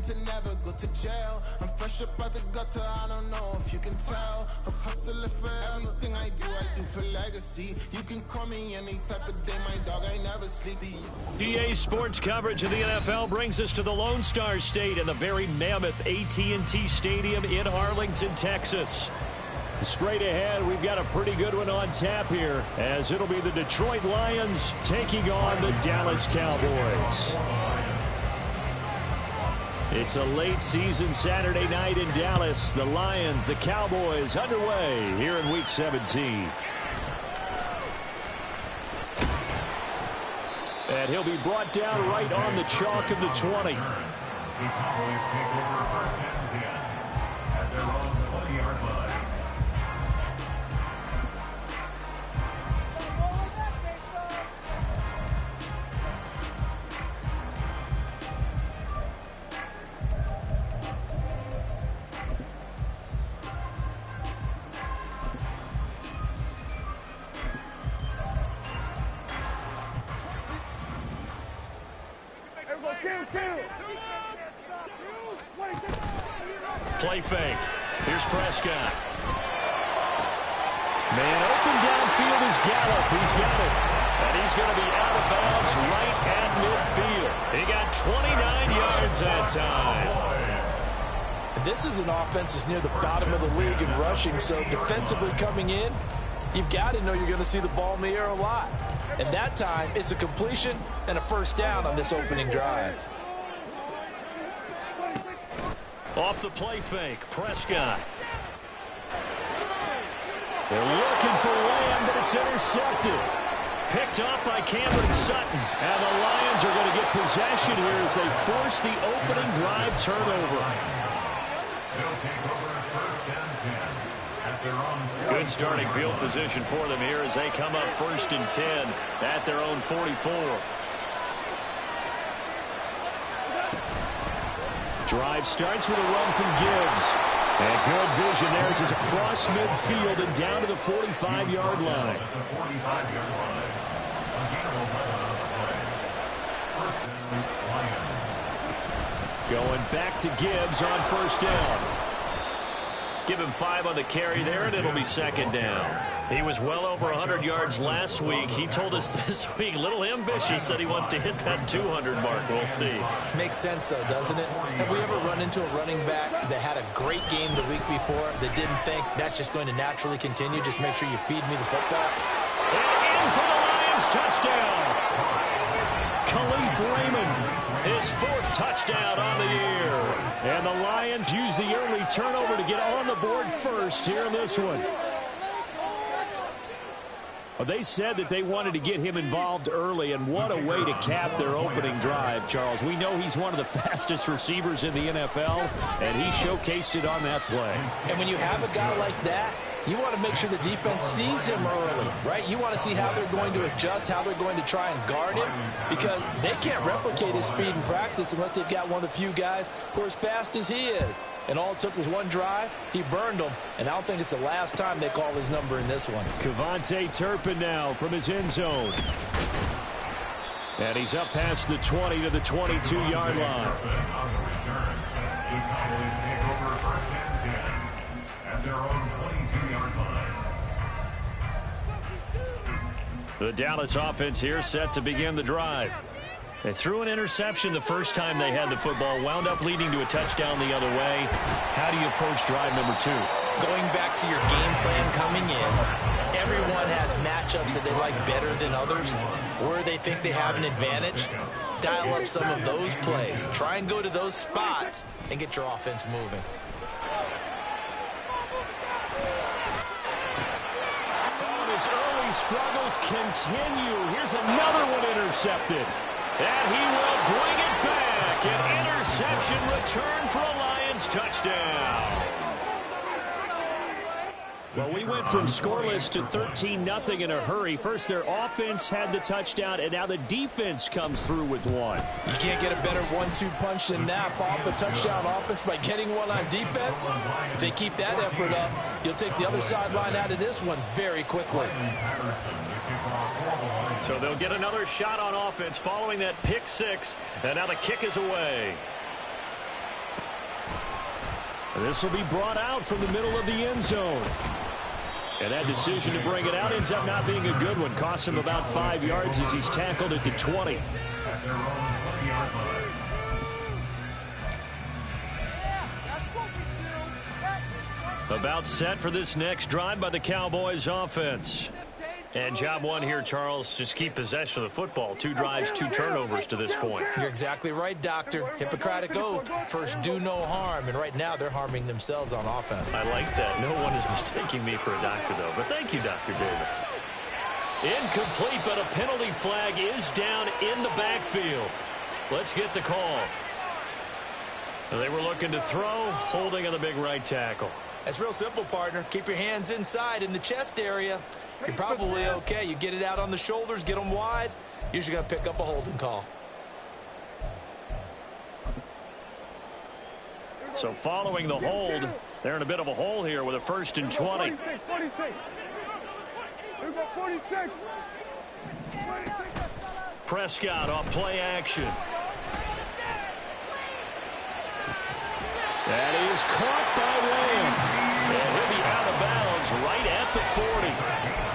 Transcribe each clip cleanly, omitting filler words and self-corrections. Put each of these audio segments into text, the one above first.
to never go to jail. I'm fresh up out the gutter, I don't know if you can tell. I'm hustling for everything I do for legacy. You can call me any type of day, my dog, I never sleep. EA Sports coverage of the NFL brings us to the Lone Star State and the very mammoth AT&T Stadium in Arlington, Texas. Straight ahead, we've got a pretty good one on tap here, as it'll be the Detroit Lions taking on the Dallas Cowboys. It's a late season Saturday night in Dallas. The Lions, the Cowboys underway here in Week 17. And he'll be brought down right on the chalk of the 20. The Cowboys take over first and 10 at their own 20-yard line. Play fake. Here's Prescott. Man open downfield is Gallup. He's got it. And he's going to be out of bounds right at midfield. He got 29 yards that time. This is an offense that's near the bottom of the league in rushing, so defensively coming in, you've got to know you're going to see the ball in the air a lot. And that time, it's a completion and a first down on this opening drive. Off the play fake, Prescott. They're looking for Lamb, but it's intercepted. Picked off by Cameron Sutton. And the Lions are going to get possession here as they force the opening drive turnover. Good starting field position for them here as they come up 1st and 10 at their own 44. Drive starts with a run from Gibbs. And good vision there as he's across midfield and down to the 45-yard line. Going back to Gibbs on 1st down. Give him 5 on the carry there, and it'll be 2nd down. He was well over 100 yards last week. He told us this week, a little ambitious, said he wants to hit that 200 mark. We'll see. Makes sense, though, doesn't it? Have we ever run into a running back that had a great game the week before that didn't think that's just going to naturally continue? Just make sure you feed me the football. And in for the Lions, touchdown. Khalif Raymond, his 4th touchdown on the year. And the Lions use the early turnover to get on the board first here in this one. Well, they said that they wanted to get him involved early, and what a way to cap their opening drive, Charles. We know he's one of the fastest receivers in the NFL, and he showcased it on that play. And when you have a guy like that, you want to make sure the defense sees him early, right? You want to see how they're going to adjust, how they're going to try and guard him, because they can't replicate his speed in practice unless they've got one of the few guys who are as fast as he is. And all it took was one drive. He burned them, and I don't think it's the last time they call his number in this one. KaVontae Turpin now from his end zone. And he's up past the 20 to the 22-yard line. The Dallas offense here set to begin the drive. They threw an interception the first time they had the football, wound up leading to a touchdown the other way. How do you approach drive number 2? Going back to your game plan coming in, everyone has matchups that they like better than others, where they think they have an advantage. Dial up some of those plays. Try and go to those spots and get your offense moving. His early struggles continue. Here's another one intercepted. And he will bring it back. An interception return for a Lions touchdown. Well, we went from scoreless to 13-0 in a hurry. First, their offense had the touchdown, and now the defense comes through with one. You can't get a better 1-2 punch than that. Off a touchdown offense by getting one on defense. If they keep that effort up, you'll take the other sideline out of this one very quickly. So they'll get another shot on offense following that pick 6, and now the kick is away. And this will be brought out from the middle of the end zone. And that decision to bring it out ends up not being a good one. Costs him about 5 yards as he's tackled at the 20. At their own 20-yard line. About set for this next drive by the Cowboys offense. And job one here, Charles, just keep possession of the football. 2 drives, 2 turnovers to this point. You're exactly right, Doctor. Hippocratic oath. First, do no harm. And right now, they're harming themselves on offense. I like that. No one is mistaking me for a doctor, though. But thank you, Dr. Davis. Incomplete, but a penalty flag is down in the backfield. Let's get the call. They were looking to throw, holding on the big right tackle. That's real simple, partner. Keep your hands inside in the chest area. You're probably okay. You get it out on the shoulders, get them wide. Usually going to pick up a holding call. So following the hold, they're in a bit of a hole here with a 1st and 20. Prescott off play action. That is caught by Lamb. And he'll be out of bounds right at the 40.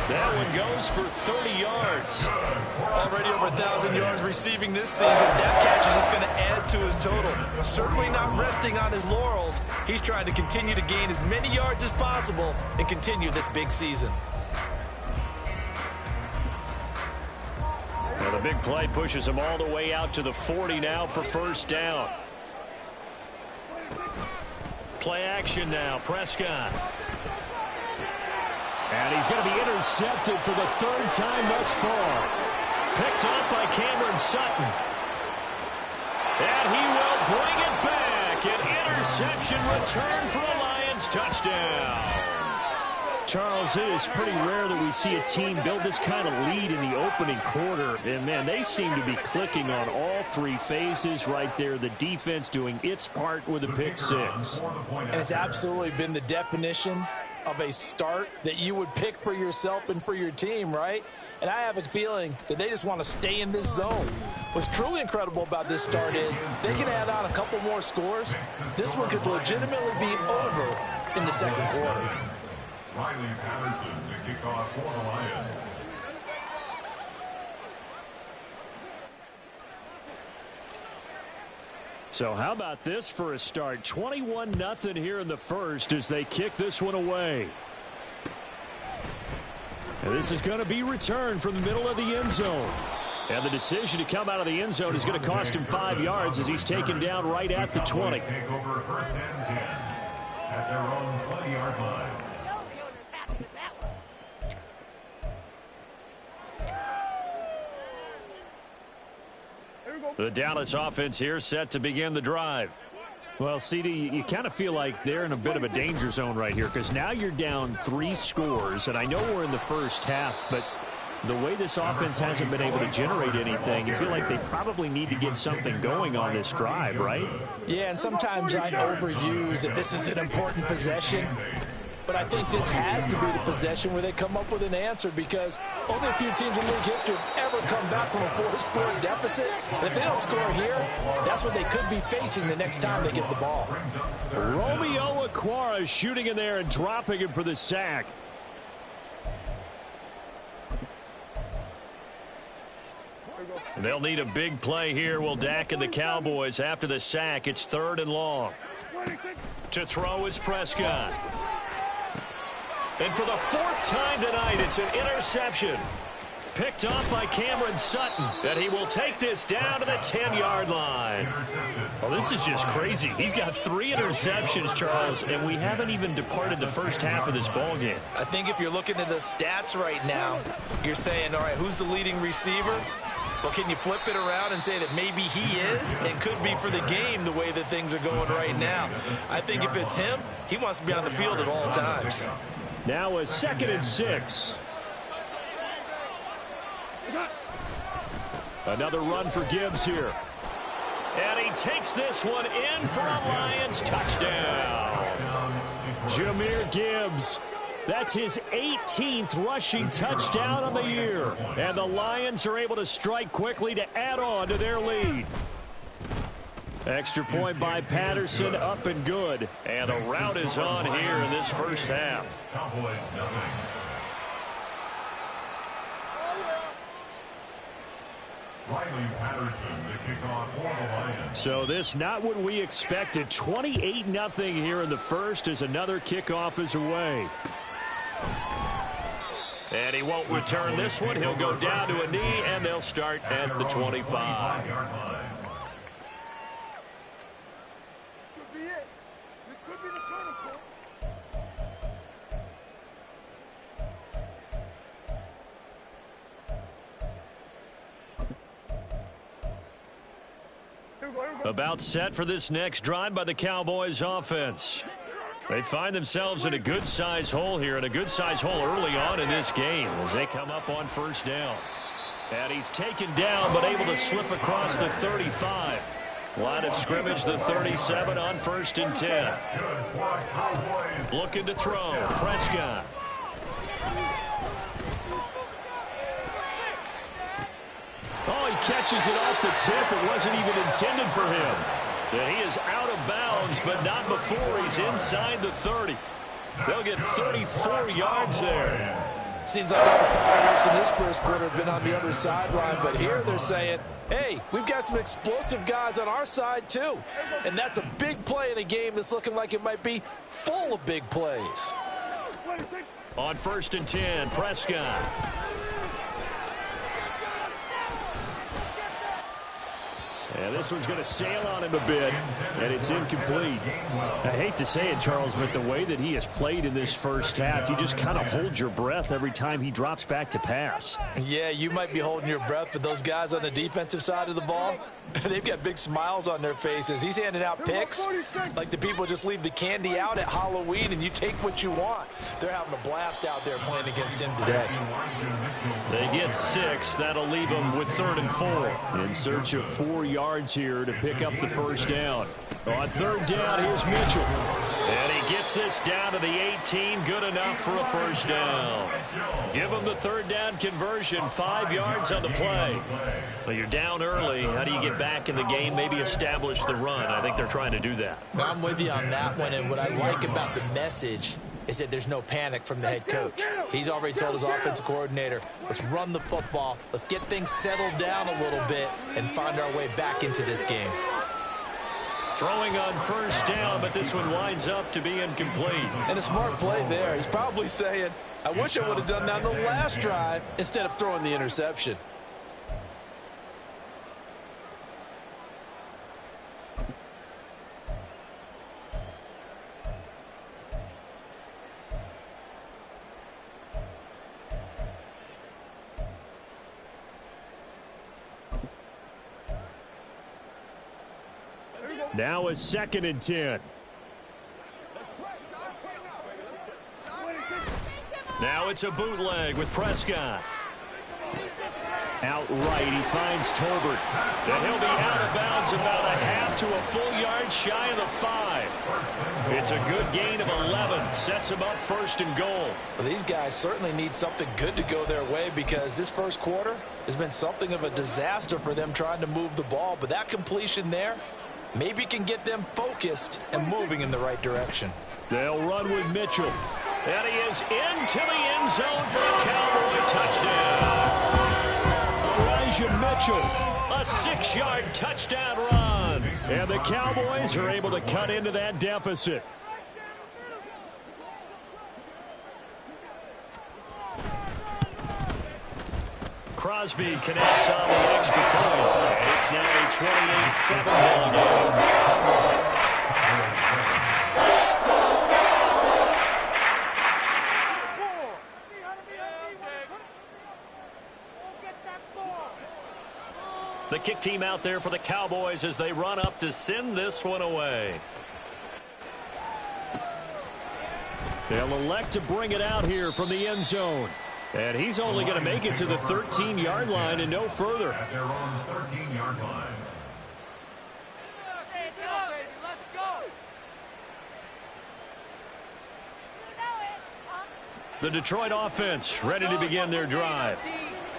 That one goes for 30 yards. Already over 1,000 yards receiving this season. That catch is just going to add to his total. Certainly not resting on his laurels. He's trying to continue to gain as many yards as possible and continue this big season. Well, the big play pushes him all the way out to the 40 now for 1st down. Play action now, Prescott. And he's going to be intercepted for the 3rd time thus far. Picked up by Cameron Sutton. And he will bring it back. An interception return for a Lions touchdown. Charles, it is pretty rare that we see a team build this kind of lead in the opening quarter. And, man, they seem to be clicking on all 3 phases right there. The defense doing its part with a pick 6. And it's absolutely been the definition of a start that you would pick for yourself and for your team, right? And I have a feeling that they just want to stay in this zone. What's truly incredible about this start is they can add on a couple more scores. This one could legitimately be over in the 2nd quarter. Riley Patterson, the kickoff for the Lions. So how about this for a start? 21-0 here in the 1st as they kick this one away. And this is going to be returned from the middle of the end zone. And the decision to come out of the end zone is going to cost him 5 yards as he's taken down right at the 20. Take over 1st and 10 at their own 20-yard line. The Dallas offense here set to begin the drive. Well, CD, you kind of feel like they're in a bit of a danger zone right here because now you're down 3 scores, and I know we're in the 1st half, but the way this offense hasn't been able to generate anything, you feel like they probably need to get something going on this drive, right? Yeah, and sometimes I overuse that this is an important possession. But I think this has to be the possession where they come up with an answer because only a few teams in league history have ever come back from a 4-score deficit. And if they don't score here, that's what they could be facing the next time they get the ball. Romeo Okwara shooting in there and dropping him for the sack. They'll need a big play here. Will Dak and the Cowboys after the sack. It's 3rd and long. To throw is Prescott. And for the 4th time tonight, it's an interception. Picked off by Cameron Sutton. And he will take this down to the 10-yard line. Well, this is just crazy. He's got 3 interceptions, Charles, and we haven't even departed the 1st half of this ballgame. I think if you're looking at the stats right now, you're saying, all right, who's the leading receiver? Well, can you flip it around and say that maybe he is and could be for the game the way that things are going right now? I think if it's him, he wants to be on the field at all times. Now a 2nd and 6. Another run for Gibbs here. And he takes this one in for a Lions touchdown. Jahmyr Gibbs. That's his 18th rushing touchdown on the year. And the Lions are able to strike quickly to add on to their lead. Extra point by Patterson, up and good. And the rout is on here in this first half. Cowboys nothing. Riley Patterson to kick off for the Lions. So this not what we expected. 28-0 here in the first as another kickoff is away. And he won't return this one. He'll go down to a knee, and they'll start at the 25. About set for this next drive by the Cowboys offense. They find themselves in a good-sized hole here, and a good-sized hole early on in this game as they come up on first down. And he's taken down but able to slip across the 35. Line of scrimmage, the 37 on 1st and 10. Looking to throw. Prescott. Oh, he catches it off the tip. It wasn't even intended for him. And he is out of bounds, but not before he's inside the 30. They'll get 34 yards there. Seems like all the fireworks in this first quarter have been on the other sideline, but here they're saying, hey, we've got some explosive guys on our side too. And that's a big play in a game that's looking like it might be full of big plays. On 1st and 10, Prescott. And this one's going to sail on him a bit, and it's incomplete. I hate to say it, Charles, but the way that he has played in this first half, you just kind of hold your breath every time he drops back to pass. Yeah, you might be holding your breath, but those guys on the defensive side of the ball, they've got big smiles on their faces. He's handing out picks like the people just leave the candy out at Halloween and you take what you want. They're having a blast out there playing against him today. They get 6. That'll leave them with 3rd and 4. In search of 4 yards here to pick up the first down. On 3rd down, here's Mitchell. And he gets this down to the 18. Good enough for a first down. Give him the 3rd down conversion. 5 yards on the play. Well, you're down early. How do you get back in the game? Maybe establish the run. I think they're trying to do that. I'm with you on that one. And what I like about the message is that there's no panic from the head coach. He's already told his offensive coordinator, let's run the football. Let's get things settled down a little bit and find our way back into this game. Throwing on first down, but this one winds up to be incomplete. And a smart play there. He's probably saying, I wish I would have done that on the last drive instead of throwing the interception. Now a 2nd and 10. Now it's a bootleg with Prescott. Outright, he finds Tolbert. And he'll be out of bounds about a half to a full yard shy of the 5. It's a good gain of 11. Sets him up 1st and goal. Well, these guys certainly need something good to go their way because this first quarter has been something of a disaster for them trying to move the ball. But that completion there maybe can get them focused and moving in the right direction. They'll run with Mitchell. And he is into the end zone for a Cowboy touchdown. Elijah Mitchell, a 6-yard touchdown run. And the Cowboys are able to cut into that deficit. Crosby connects on the extra point. And it's now a 28-7 ball game. The kick team out there for the Cowboys as they run up to send this one away. They'll elect to bring it out here from the end zone. And he's only going to make it to the 13-yard line and no further. At their own 13-yard line. The Detroit offense ready to begin their drive.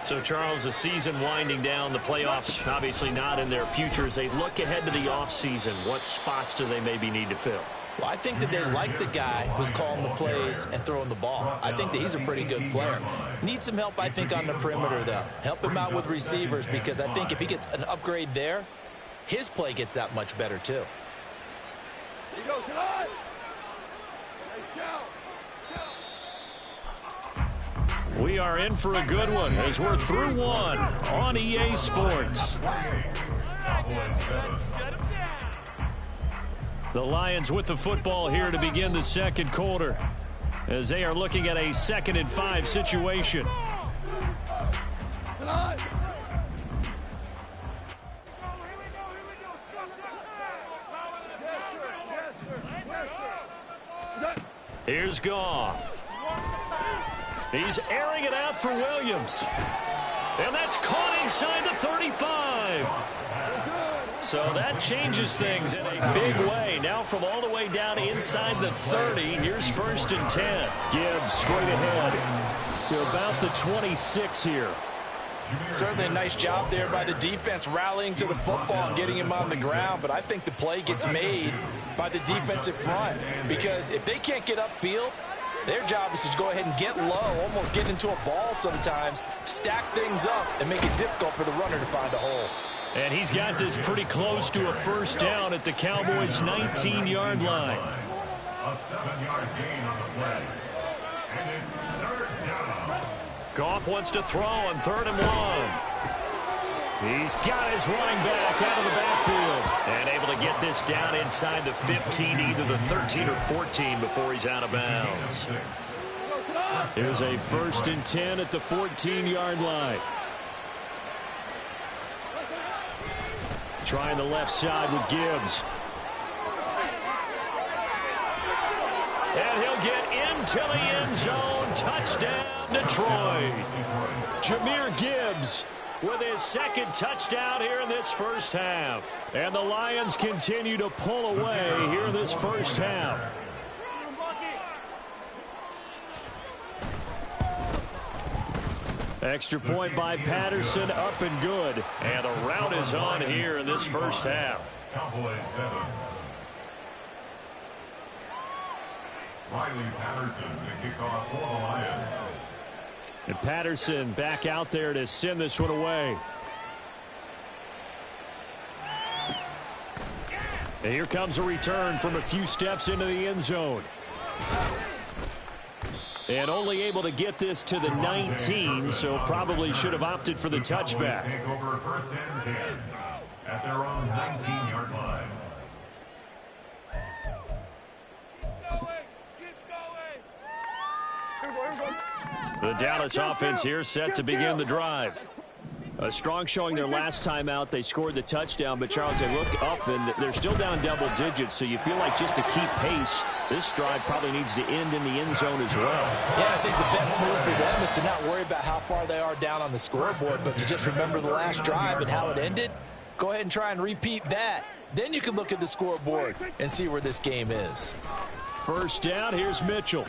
So, Charles, the season winding down, the playoffs obviously not in their future. As they look ahead to the offseason, what spots do they maybe need to fill? Well, I think that they like the guy who's calling the plays and throwing the ball. I think that he's a pretty good player. Needs some help, I think, on the perimeter, though. Help him out with receivers, because I think if he gets an upgrade there, his play gets that much better, too. We are in for a good one as we're through one on EA Sports. The Lions with the football here to begin the second quarter as they are looking at a 2nd and 5 situation. Here's Goff. He's airing it out for Williams. And that's caught inside the 35. So that changes things in a big way. Now from all the way down inside the 30, here's 1st and 10. Gibbs straight ahead to about the 26 here. Certainly a nice job there by the defense rallying to the football and getting him on the ground, but I think the play gets made by the defensive front, because if they can't get upfield, their job is to go ahead and get low, almost get into a ball sometimes, stack things up, and make it difficult for the runner to find a hole. And he's got this pretty close to a 1st down at the Cowboys' 19-yard line. A 7-yard gain on the play. And it's 3rd down. Goff wants to throw on 3rd and 1. He's got his running back out of the backfield and able to get this down inside the 15, either the 13 or 14 before he's out of bounds. Here's a 1st and 10 at the 14-yard line. Trying the left side with Gibbs. And he'll get into the end zone. Touchdown, Detroit. Jahmyr Gibbs with his 2nd touchdown here in this first half. And the Lions continue to pull away here in this first half. Extra point by Patterson, up and good. And the route is on here in this first half. Cowboys 7. Riley Patterson, the kickoff for the Lions. And Patterson back out there to send this one away. And here comes a return from a few steps into the end zone. And only able to get this to the 19, so probably should have opted for the touchback. Take over 1st and 10 at their own 19-yard line. The Dallas offense here set to begin the drive. A strong showing their last time out. They scored the touchdown, but Charles, they look up and they're still down double digits, so you feel like just to keep pace, this drive probably needs to end in the end zone as well. Yeah, I think the best move for them is to not worry about how far they are down on the scoreboard, but to just remember the last drive and how it ended. Go ahead and try and repeat that. Then you can look at the scoreboard and see where this game is. 1st down, here's Mitchell.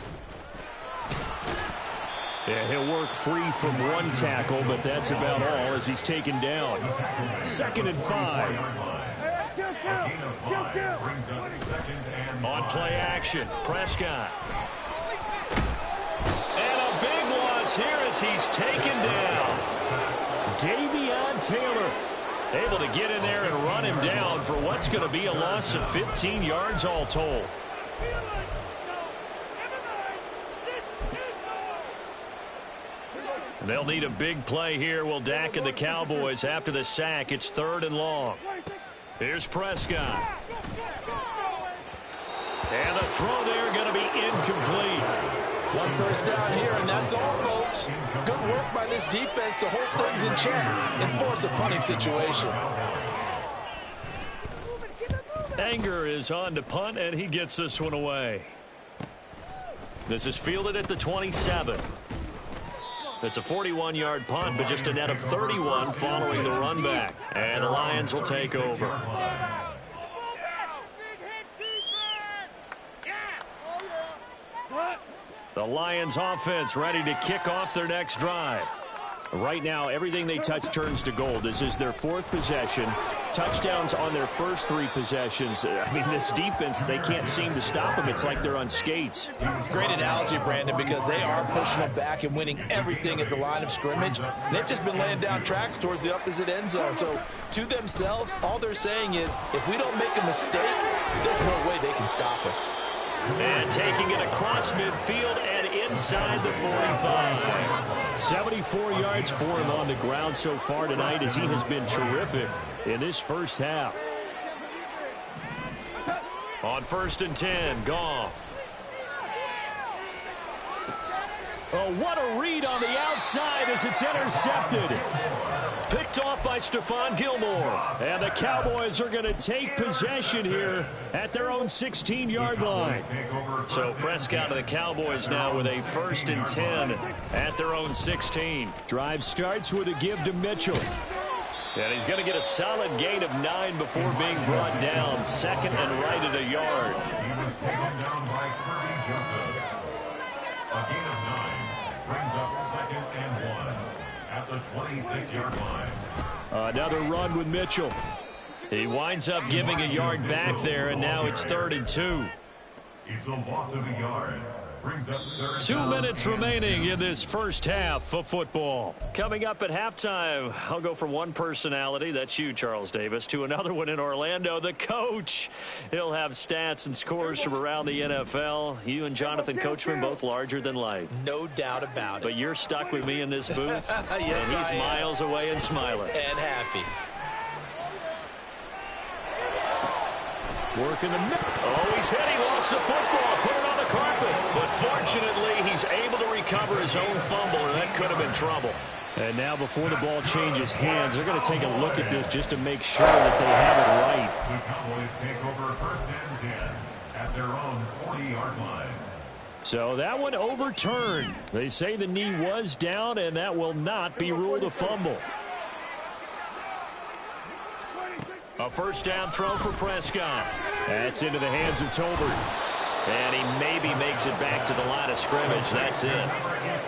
Yeah, he'll work free from one tackle, but that's about all as he's taken down. 2nd and 5. On play action, Prescott. And a big loss here as he's taken down. Davion Taylor able to get in there and run him down for what's going to be a loss of 15 yards all told. They'll need a big play here, will Dak and the Cowboys after the sack. It's 3rd and long. Here's Prescott. And the throw there going to be incomplete. 1 1st down here, and that's all, folks. Good work by this defense to hold things in check and force a punting situation. Anger is on to punt, and he gets this one away. This is fielded at the 27. It's a 41-yard punt, but just a net of 31 following the run back. And the Lions will take over. The Lions offense ready to kick off their next drive. Right now, everything they touch turns to gold. This is their 4th possession. Touchdowns on their first 3 possessions. I mean, this defense, they can't seem to stop them. It's like they're on skates. Great analogy, Brandon, because they are pushing them back and winning everything at the line of scrimmage. They've just been laying down tracks towards the opposite end zone. So, to themselves, all they're saying is, if we don't make a mistake, there's no way they can stop us. And taking it across midfield and inside the 45. 74 yards for him on the ground so far tonight as he has been terrific in this first half. On 1st and 10, Goff. Oh, what a read on the outside as it's intercepted. Picked off by Stephon Gilmore. And the Cowboys are going to take possession here at their own 16-yard line. So Prescott and the Cowboys now with a 1st and 10 at their own 16. Drive starts with a give to Mitchell. And he's going to get a solid gain of 9 before being brought down. 2nd and right at a yard. He was taken down by Kirby Joseph. A gain of 9 brings up 2nd and 1 at the 26-yard line. Another run with Mitchell. He winds up giving a yard back there, and now it's 3rd and 2. It's a loss of a yard. Brings up 2 minutes remaining in this first half of football. Coming up at halftime, I'll go from one personality, that's you, Charles Davis, to another one in Orlando, the coach. He'll have stats and scores from around the NFL. You and Jonathan Coachman both larger than life. No doubt about it. But you're stuck with me in this booth, yes, and he's miles away and smiling. And happy. Working the middle. Oh, he's hit. He lost the football. Put it on the carpet. But fortunately, he's able to recover his own fumble, and that could have been trouble. And now before the ball changes hands, they're going to take a look at this just to make sure that they have it right. The Cowboys take over 1st and 10 at their own 40-yard line. So that one overturned. They say the knee was down, and that will not be ruled a fumble. A 1st down throw for Prescott. That's into the hands of Tolbert. And he maybe makes it back to the line of scrimmage. That's it.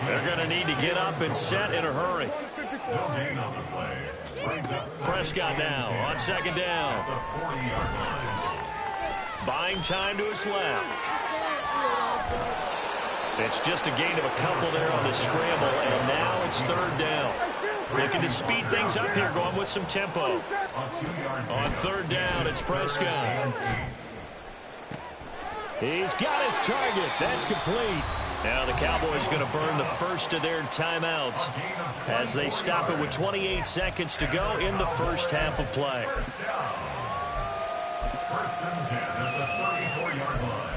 They're going to need to get up and set in a hurry. No gain on the play. Prescott now on 2nd down. The 40-yard line. Buying time to his left. It's just a gain of a couple there on the scramble, and now it's 3rd down. Looking to speed things up here, going with some tempo. On 3rd down, it's Prescott. He's got his target. That's complete. Now the Cowboys going to burn the first of their timeouts as they stop it with 28 seconds to go in the first half of play. 1st and 10 at the 34-yard line.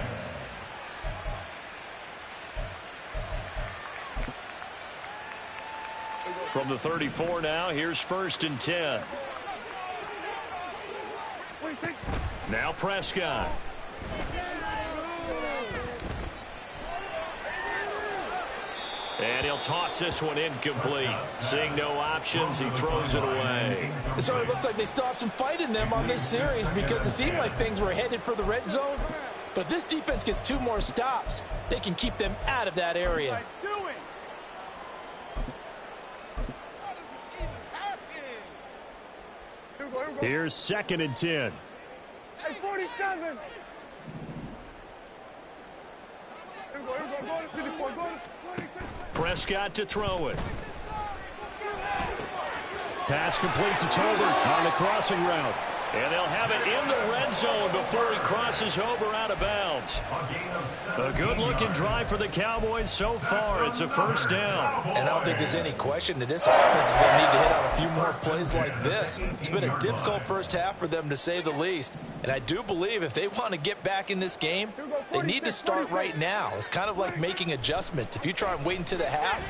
From the 34 now, here's 1st and 10. Now Prescott. And he'll toss this one incomplete. Seeing no options, he throws it away. So it looks like they still have some fight in them on this series because it seemed like things were headed for the red zone. But if this defense gets 2 more stops, they can keep them out of that area. Here's 2nd and 10. Hey, 47. Prescott to throw it. Pass complete to Tolbert on the crossing route. And they'll have it in the red zone before he crosses over out of bounds. A good-looking drive for the Cowboys so far. It's a 1st down. And I don't think there's any question that this offense is going to need to hit on a few more plays like this. It's been a difficult first half for them, to say the least. And I do believe if they want to get back in this game, they need to start right now. It's kind of like making adjustments. If you try and wait until the half,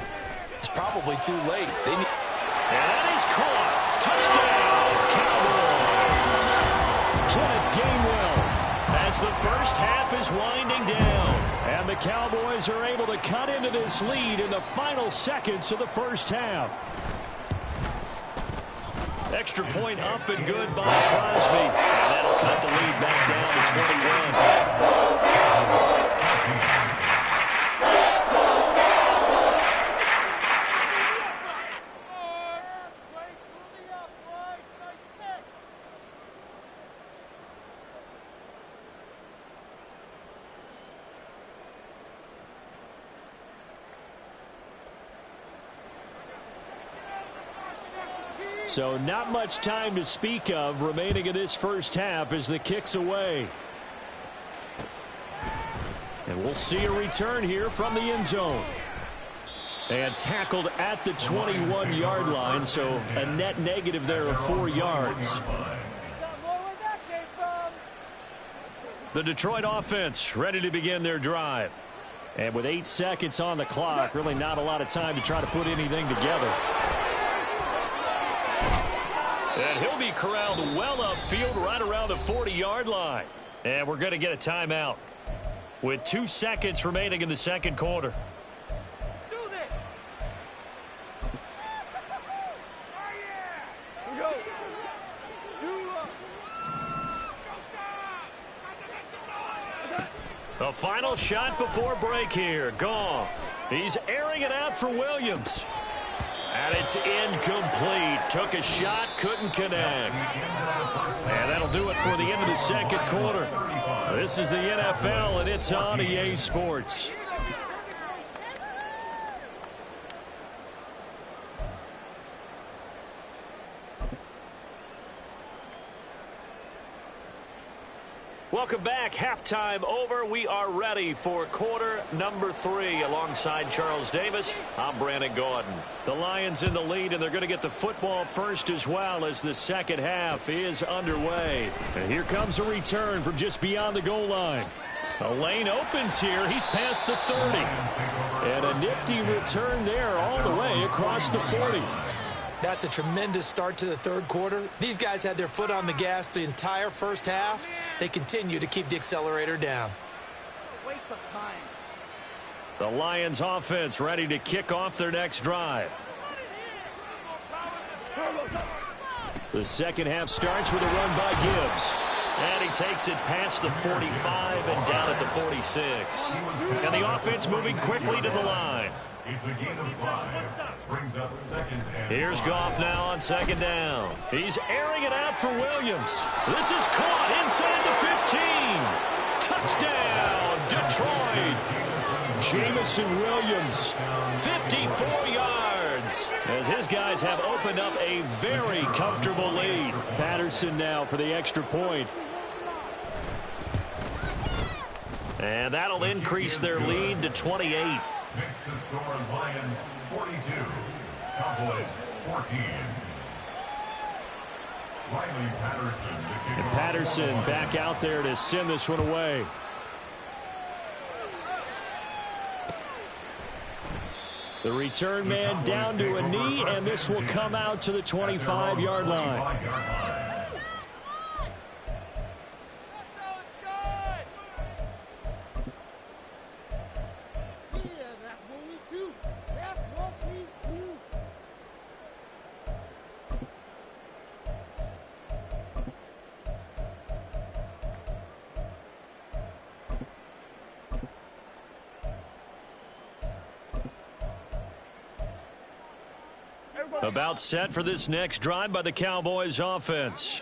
it's probably too late. And that is caught. Touchdown, Cowboys. Kenneth Gainwell as the first half is winding down. And the Cowboys are able to cut into this lead in the final seconds of the first half. Extra point up and good by Crosby. And that'll cut the lead back down to 21. So not much time to speak of remaining in this first half as the kick's away. And we'll see a return here from the end zone. And tackled at the 21-yard line, so a net negative there of 4 yards. The Detroit offense ready to begin their drive. And with 8 seconds on the clock, really not a lot of time to try to put anything together. And he'll be corralled well upfield right around the 40-yard line. And we're going to get a timeout with 2 seconds remaining in the second quarter. The final shot before break here. Goff. He's airing it out for Williams. And it's incomplete. Took a shot, couldn't connect. And that'll do it for the end of the second quarter. This is the NFL, and it's on EA Sports. Welcome back. Halftime over. We are ready for quarter number 3. Alongside Charles Davis, I'm Brandon Gordon. The Lions in the lead, and they're going to get the football first as well as the second half is underway. And here comes a return from just beyond the goal line. A lane opens here. He's past the 30. And a nifty return there all the way across the 40. That's a tremendous start to the third quarter. These guys had their foot on the gas the entire first half. They continue to keep the accelerator down. Waste of time. The Lions offense ready to kick off their next drive. The second half starts with a run by Gibbs. And he takes it past the 45 and down at the 46. And the offense moving quickly to the line. It's a gain of 5. Brings up second and Here's 5. Goff now on second down. He's airing it out for Williams. This is caught inside the 15. Touchdown, Detroit. Jamison Williams, 54 yards. As his guys have opened up a very comfortable lead. Patterson now for the extra point. And that'll increase their lead to 28. Makes the score Lions 42. Cowboys 14. Riley Patterson. And Patterson back out there to send this one away. The return man down to a knee, and this will come out to the 25-yard line. About set for this next drive by the Cowboys offense.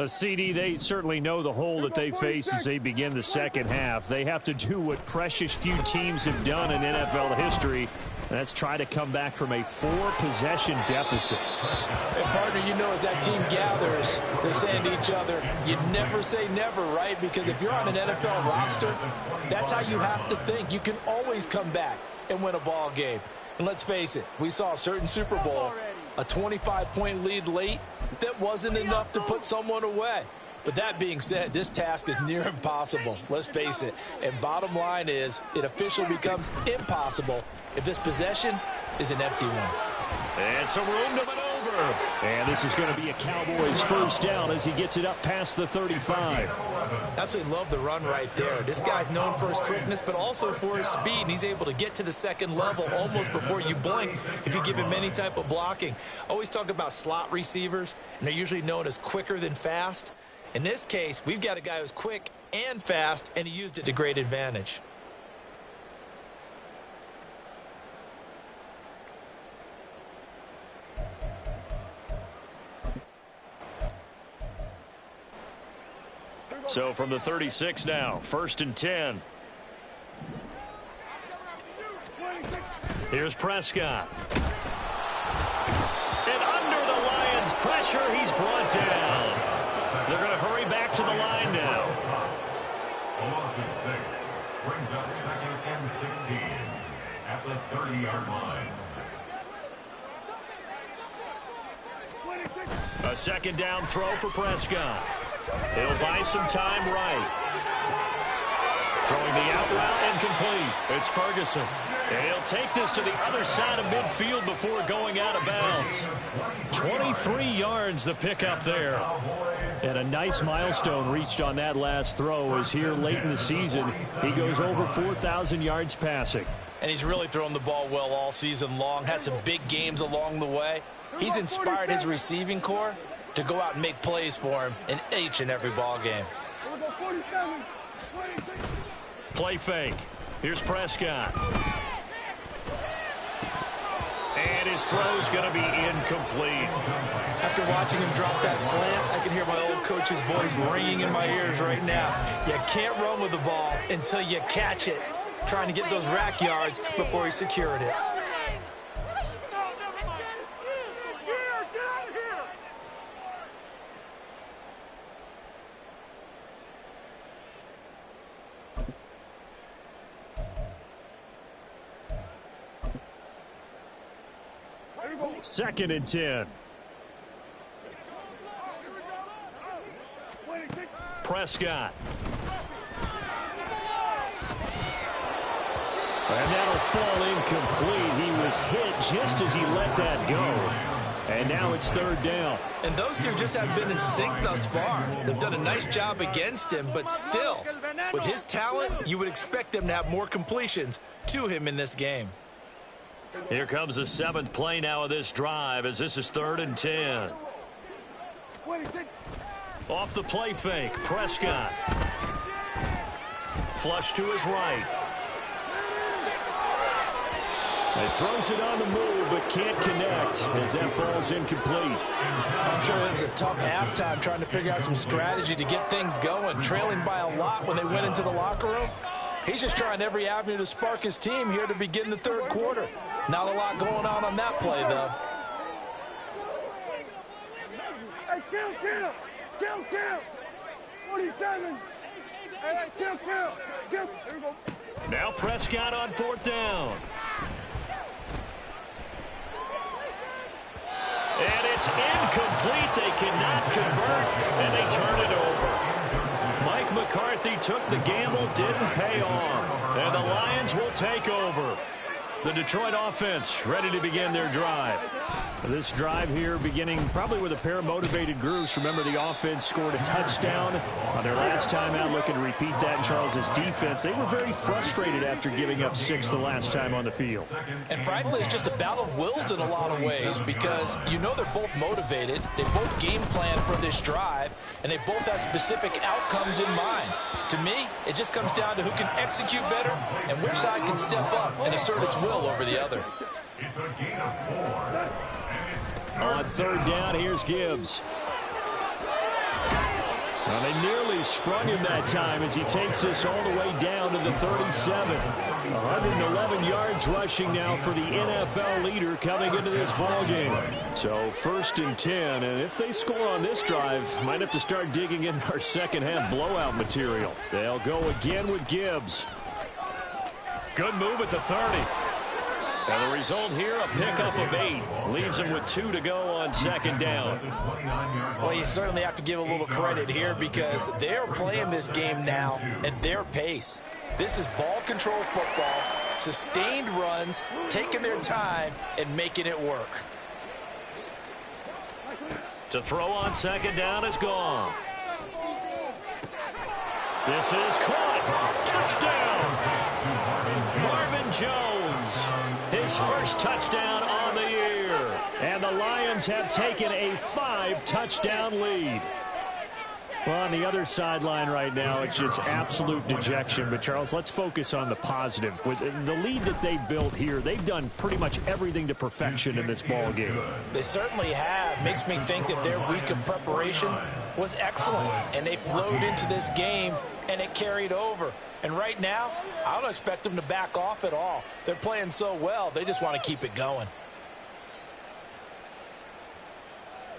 CD, they certainly know the hole that they face as they begin the second half. They have to do what precious few teams have done in NFL history. That's try to come back from a 4-possession deficit. And partner, you know, as that team gathers, they're saying to each other, you never say never, right? Because if you're on an NFL roster, that's how you have to think. You can always come back and win a ball game. And let's face it, we saw a certain Super Bowl, a 25-point lead late that wasn't enough to put someone away. But that being said, this task is near impossible. Let's face it. And bottom line is, it officially becomes impossible if this possession is an empty one. And some room to maneuver. And this is going to be a Cowboys first down as he gets it up past the 35. Absolutely love the run right there. This guy's known for his quickness, but also for his speed. And he's able to get to the second level almost before you blink if you give him any type of blocking. Always talk about slot receivers, and they're usually known as quicker than fast. In this case, we've got a guy who's quick and fast, and he used it to great advantage. So from the 36 now, 1st and 10. Here's Prescott. And under the Lions Applies pressure. He's brought down. They're going to hurry back to the line now. A loss of 6 brings up 2nd and 16 at the 30-yard line. A second down throw for Prescott. He'll buy some time right. Throwing the out route incomplete. It's Ferguson. And he'll take this to the other side of midfield before going out of bounds. 23 yards the pickup there. And a nice milestone reached on that last throw as here late in the season, he goes over 4,000 yards passing. And he's really thrown the ball well all season long. Had some big games along the way. He's inspired his receiving corps to go out and make plays for him in each and every ball game. Play fake. Here's Prescott. And his throw's going to be incomplete. After watching him drop that slant, I can hear my old coach's voice ringing in my ears right now. You can't run with the ball until you catch it. Trying to get those rack yards before he secured it. Second and 10. Prescott. And that'll fall incomplete. He was hit just as he let that go. And now it's third down. And those two just haven't been in sync thus far. They've done a nice job against him, but still, with his talent, you would expect them to have more completions to him in this game. Here comes the 7th play now of this drive as this is 3rd and 10. Off the play fake, Prescott. Flush to his right. He throws it on the move but can't connect as that falls incomplete. I'm sure it was a tough halftime trying to figure out some strategy to get things going, trailing by a lot when they went into the locker room. He's just trying every avenue to spark his team here to begin the third quarter. Not a lot going on that play, though. Hey, kill. 47. Hey, kill. There we go. Now Prescott on 4th down. And it's incomplete. They cannot convert, and they turn it over. Mike McCarthy took the gamble, didn't pay off. And the Lions will take over. The Detroit offense ready to begin their drive. This drive here beginning probably with a pair of motivated groups. Remember, the offense scored a touchdown on their last time out. Looking to repeat that in Charles's defense. They were very frustrated after giving up 6 the last time on the field. And frankly, it's just a battle of wills in a lot of ways because you know they're both motivated. They both game plan for this drive, and they both have specific outcomes in mind. To me, it just comes down to who can execute better and which side can step up and assert its will over the other. It's a gain of 4. On 3rd down, here's Gibbs. Well, they nearly sprung him that time as he takes this all the way down to the 37. 111 yards rushing now for the NFL leader coming into this ballgame. So 1st and 10, and if they score on this drive, might have to start digging in our second half blowout material. They'll go again with Gibbs. Good move at the 30. And the result here, a pickup of 8. Leaves him with 2 to go on 2nd down. Well, you certainly have to give a little credit here because they're playing this game now at their pace. This is ball control football, sustained runs, taking their time, and making it work. To throw on 2nd down is gone. This is caught. Touchdown. Marvin Jones. His first touchdown on the year. And the Lions have taken a 5-touchdown lead. Well, on the other sideline right now, it's just absolute dejection. But, Charles, let's focus on the positive. With the lead that they built here, they've done pretty much everything to perfection in this ball game. They certainly have. Makes me think that their week of preparation was excellent. And they flowed into this game, and it carried over. And right now, I don't expect them to back off at all. They're playing so well, they just want to keep it going.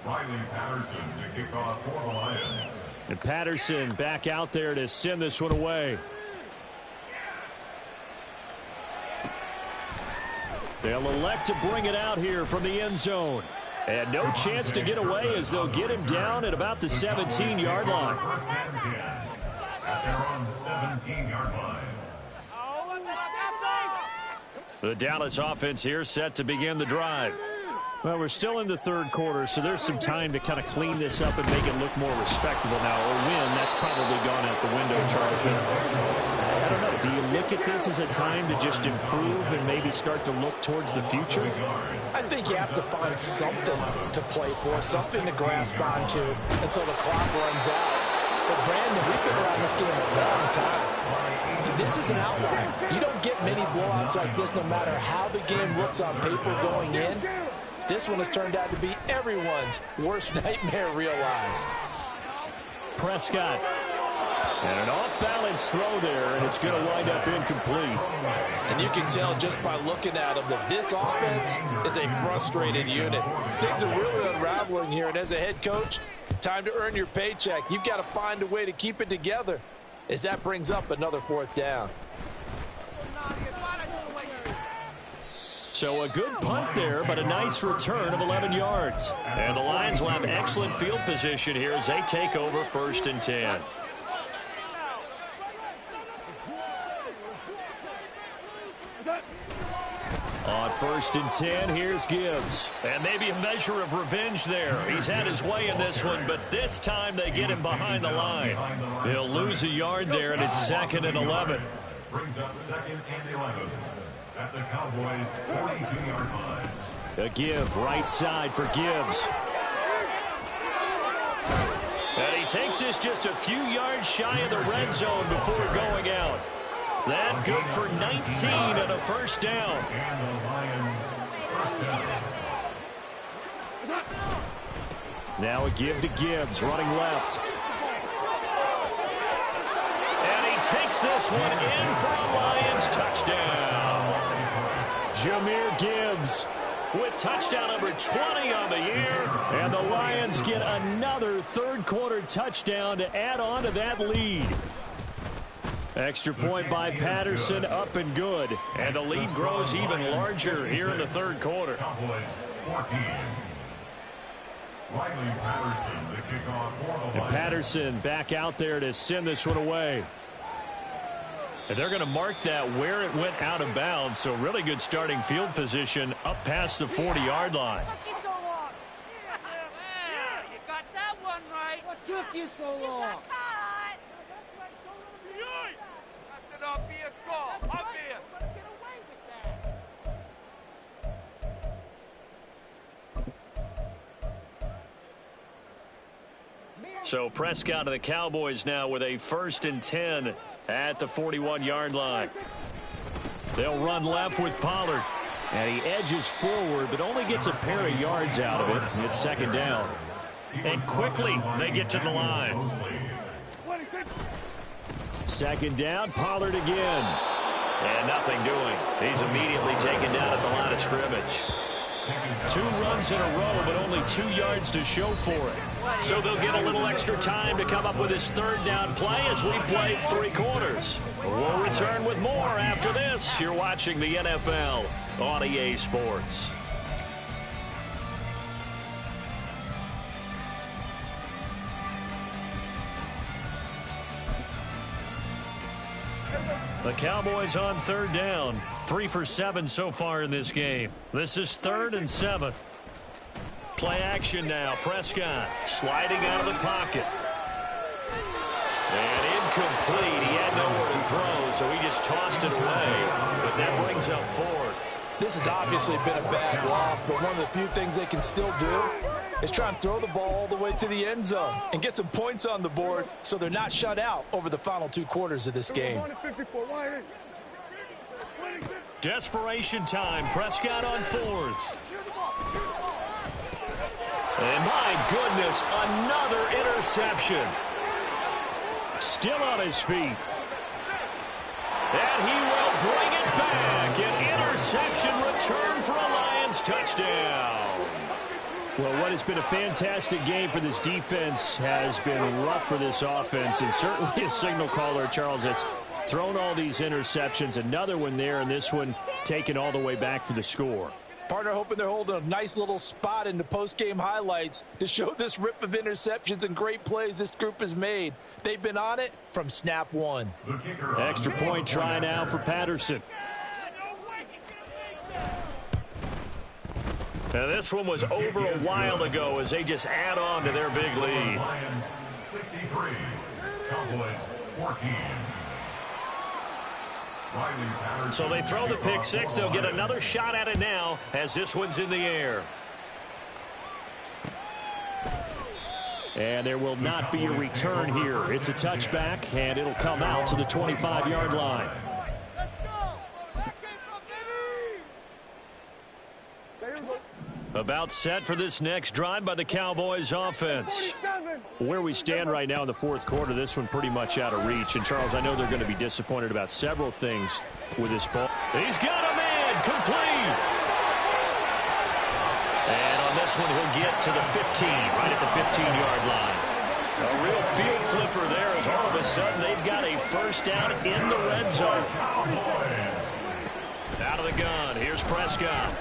Riley Patterson to kick off for the Lions. And Patterson back out there to send this one away. They'll elect to bring it out here from the end zone. And no chance to get away as they'll get him down at about the 17-yard line. First and 10 at their own 17-yard line. The Dallas offense here set to begin the drive. Well, we're still in the third quarter, so there's some time to kind of clean this up and make it look more respectable now. Or win, that's probably gone out the window, Charles. But I don't know. Do you look at this as a time to just improve and maybe start to look towards the future? I think you have to find something to play for, something to grasp onto until the clock runs out. But, Brandon, we've been around this game a long time. This is an outlier. You don't get many blowouts like this no matter how the game looks on paper going in. This one has turned out to be everyone's worst nightmare realized. Prescott. And an off-balance throw there, and it's going to wind up incomplete. And you can tell just by looking at them that this offense is a frustrated unit. Things are really unraveling here, and as a head coach, time to earn your paycheck. You've got to find a way to keep it together as that brings up another fourth down. So a good punt there, but a nice return of 11 yards. And the Lions will have excellent field position here as they take over 1st and 10. On 1st and 10, here's Gibbs. And maybe a measure of revenge there. He's had his way in this one, but this time they get him behind the line. He'll lose a yard there, and it's 2nd and 11. Brings up 2nd and 11 at the Cowboys' 42-yard line. A give right side for Gibbs. And he takes this just a few yards shy of the red zone before going out. That good for 19 and a 1st down. And the Lions first down. Now a give to Gibbs, running left. And he takes this one in for a Lions touchdown. Jahmyr Gibbs with touchdown number 20 on the year. And the Lions get another third-quarter touchdown to add on to that lead. Extra point by Patterson, up and good. And the lead grows even larger here in the third quarter. Cowboys 14. Riley Patterson, the kickoff for the Lions. Patterson back out there to send this one away. And they're going to mark that where it went out of bounds. So really good starting field position up past the 40-yard line. Yeah, you got that one right. What took you so long? That's an obvious call. Obvious. Get away with that. So Prescott of the Cowboys now with a 1st and 10 at the 41-yard line. They'll run left with Pollard. And he edges forward, but only gets a pair of yards out of it. It's 2nd down. And quickly they get to the line. 2nd down, Pollard again. And nothing doing. He's immediately taken down at the line of scrimmage. 2 runs in a row, but only 2 yards to show for it. So they'll get a little extra time to come up with his 3rd down play as we played 3 quarters. We'll return with more after this. You're watching the NFL on EA Sports. The Cowboys on 3rd down. 3 for 7 so far in this game. This is 3rd and 7. Play action now. Prescott sliding out of the pocket. And incomplete. He had nowhere to throw, so he just tossed it away. But that brings up 4th. This has obviously been a bad loss, but one of the few things they can still do is try and throw the ball all the way to the end zone and get some points on the board so they're not shut out over the final 2 quarters of this game. Desperation time. Prescott on 4th. And my goodness, another interception. Still on his feet. And he will bring it back. An interception return for a Lions touchdown. Well, what has been a fantastic game for this defense has been rough for this offense, and certainly a signal caller, Charles, that's thrown all these interceptions. Another one there, and this one taken all the way back for the score. Partner hoping they're holding a nice little spot in the post-game highlights to show this rip of interceptions and great plays this group has made. They've been on it from snap one. Extra point try now for Patterson. Now this one was over a while ago as they just add on to their big lead. Lions 63, Cowboys 14. So they throw the pick six. They'll get another shot at it now as this one's in the air. And there will not be a return here. It's a touchback, and it'll come out to the 25-yard line. About set for this next drive by the Cowboys offense. Where we stand right now in the fourth quarter, this one pretty much out of reach. And, Charles, I know they're going to be disappointed about several things with this ball. He's got a man complete. And on this one, he'll get to the 15, right at the 15-yard line. A real field flipper there as all of a sudden they've got a first down in the red zone. Out of the gun, here's Prescott.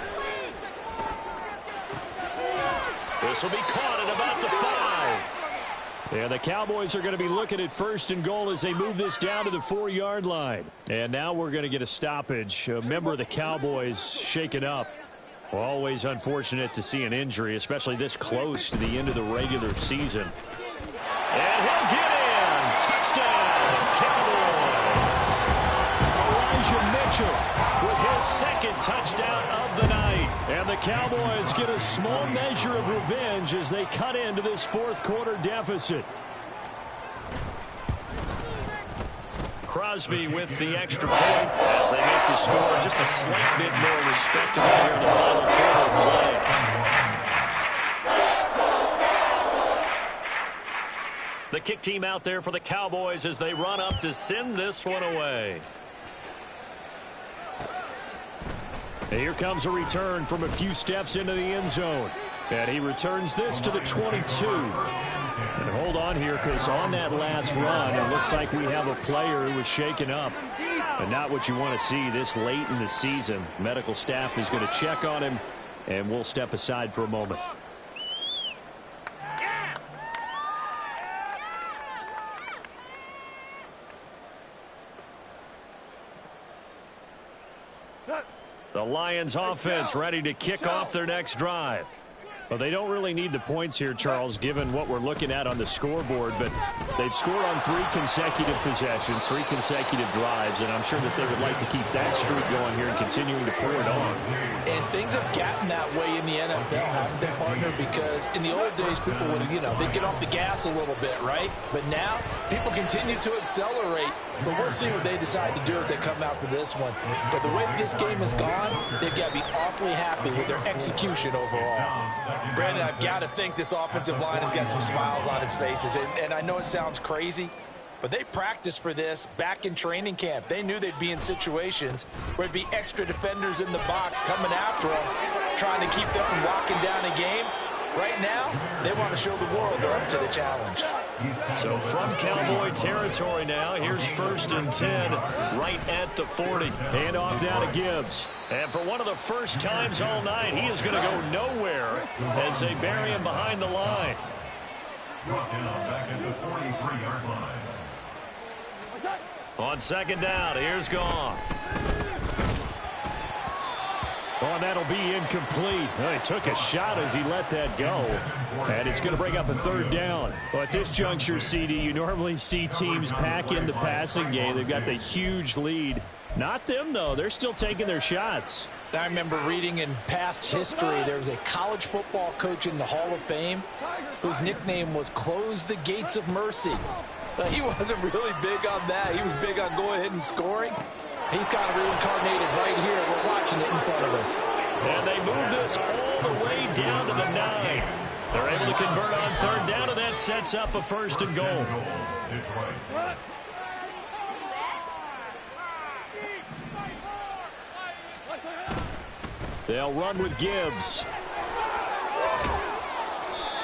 This will be caught at about the 5. Yeah, the Cowboys are going to be looking at first and goal as they move this down to the 4-yard line. And now we're going to get a stoppage. A member of the Cowboys shaken up. Well, always unfortunate to see an injury, especially this close to the end of the regular season. And he'll get in. Touchdown, Cowboys. Elijah Mitchell with his second touchdown of the night. And the Cowboys get a small measure of revenge as they cut into this fourth quarter deficit. Crosby with the extra point as they make the score just a slight bit more respectable here in the final quarter of play. The kick team out there for the Cowboys as they run up to send this one away. And here comes a return from a few steps into the end zone. And he returns this to the 22. And hold on here, because on that last run, it looks like we have a player who was shaken up. And not what you want to see this late in the season. Medical staff is going to check on him, and we'll step aside for a moment. The Lions offense ready to kick off their next drive. Well, they don't really need the points here, Charles, given what we're looking at on the scoreboard, but they've scored on 3 consecutive possessions, 3 consecutive drives, and I'm sure that they would like to keep that streak going here and continuing to pour it on. And things have gotten that way in the NFL, haven't they, partner? Because in the old days, people would, they'd get off the gas a little bit, right? But now, people continue to accelerate. But we'll see what they decide to do as they come out for this one. But the way this game has gone, they've got to be awfully happy with their execution overall. Brandon, I've got to think this offensive line has got some smiles on its faces. And I know it sounds crazy, but they practiced for this back in training camp. They knew they'd be in situations where there'd be extra defenders in the box coming after them, trying to keep them from locking down a game. Right now, they want to show the world they're up to the challenge. So from Cowboy territory now, here's 1st and 10 right at the 40. Hand off now to Gibbs. And for one of the first times all night, he is going to go nowhere as they bury him behind the line. Brought down back at the 43-yard line. On 2nd down, here's Goff. Oh, and that'll be incomplete. Well, he took a shot as he let that go. And it's going to bring up a 3rd down. Well, at this juncture, CD, you normally see teams pack in the passing game. They've got the huge lead. Not them, though. They're still taking their shots. I remember reading in past history, there was a college football coach in the Hall of Fame whose nickname was Close the Gates of Mercy. But he wasn't really big on that. He was big on going ahead and scoring. He's kind of reincarnated right here. We're watching it in front of us. And they move this all the way down to the 9. They're able to convert on 3rd down, and that sets up a 1st and goal. They'll run with Gibbs.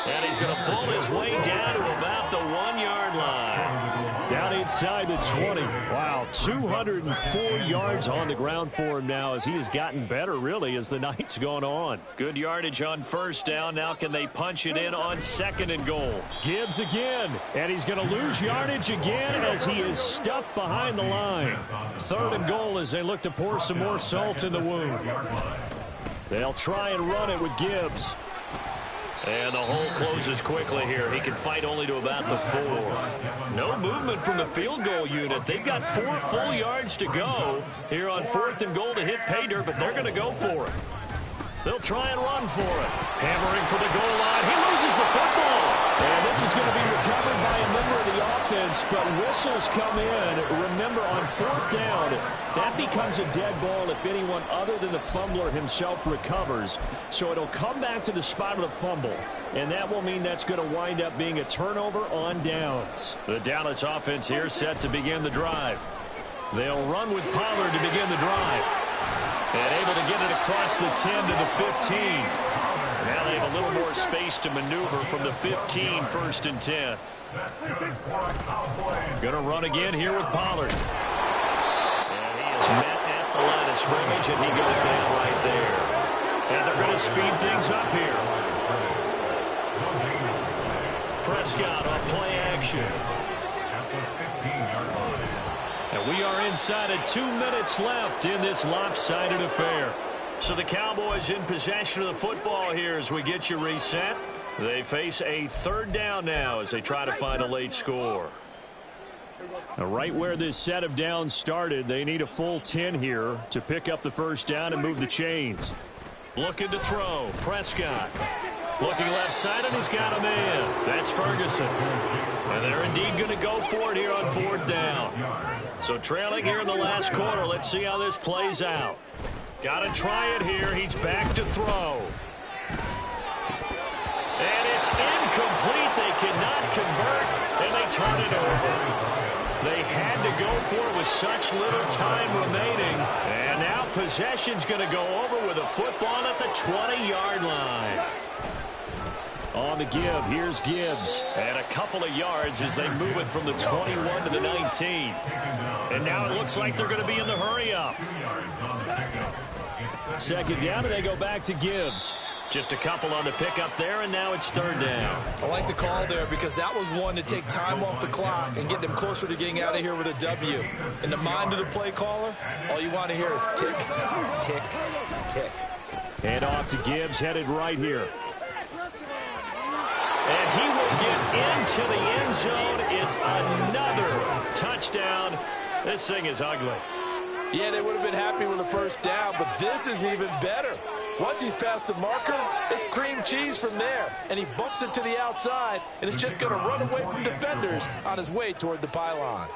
And he's going to pull his way down to about the 1-yard line. Down inside the 20. Wow, 204 yards on the ground for him now as he has gotten better, really, as the night's gone on. Good yardage on first down. Now can they punch it in on 2nd and goal? Gibbs again, and he's going to lose yardage again as he is stuffed behind the line. 3rd and goal as they look to pour some more salt in the wound. They'll try and run it with Gibbs. And the hole closes quickly here. He can fight only to about the 4. No movement from the field goal unit. They've got 4 full yards to go here on 4th and goal to hit pay dirt, but they're going to go for it. They'll try and run for it. Hammering for the goal line. He loses the football. And this is going to be recovered by a member of the offense, but whistles come in. Remember, on 4th down, that becomes a dead ball if anyone other than the fumbler himself recovers. So it'll come back to the spot of the fumble, and that will mean that's going to wind up being a turnover on downs. The Dallas offense here set to begin the drive. They'll run with Pollard to begin the drive. And able to get it across the 10 to the 15. Now they have a little more space to maneuver from the 15, 1st and 10. Going to run again here with Pollard. And he is met at the line of scrimmage, and he goes down right there. And they're going to speed things up here. Prescott on play action. And we are inside of 2 minutes left in this lopsided affair. So the Cowboys in possession of the football here as we get you reset. They face a 3rd down now as they try to find a late score. Now, right where this set of downs started, they need a full 10 here to pick up the 1st down and move the chains. Looking to throw. Prescott. Looking left side, and he's got a man. That's Ferguson. And they're indeed going to go for it here on 4th down. So trailing here in the last quarter. Let's see how this plays out. Got to try it here. He's back to throw. And it's incomplete. They cannot convert, and they turn it over. They had to go for it with such little time remaining. And now possession's going to go over with a football at the 20-yard line. On the give, here's Gibbs. And a couple of yards as they move it from the 21 to the 19. And now it looks like they're going to be in the hurry-up. 2nd down, and they go back to Gibbs. Just a couple on the pickup there, and now it's 3rd down. I like the call there because that was one to take time off the clock and get them closer to getting out of here with a W. In the mind of the play caller, all you want to hear is tick, tick, tick. And off to Gibbs, headed right here. And he will get into the end zone. It's another touchdown. This thing is ugly. Yeah, they would have been happy with the 1st down, but this is even better. Once he's past the marker, it's cream cheese from there. And he bumps it to the outside, and it's just going to run away from defenders on his way toward the pylon.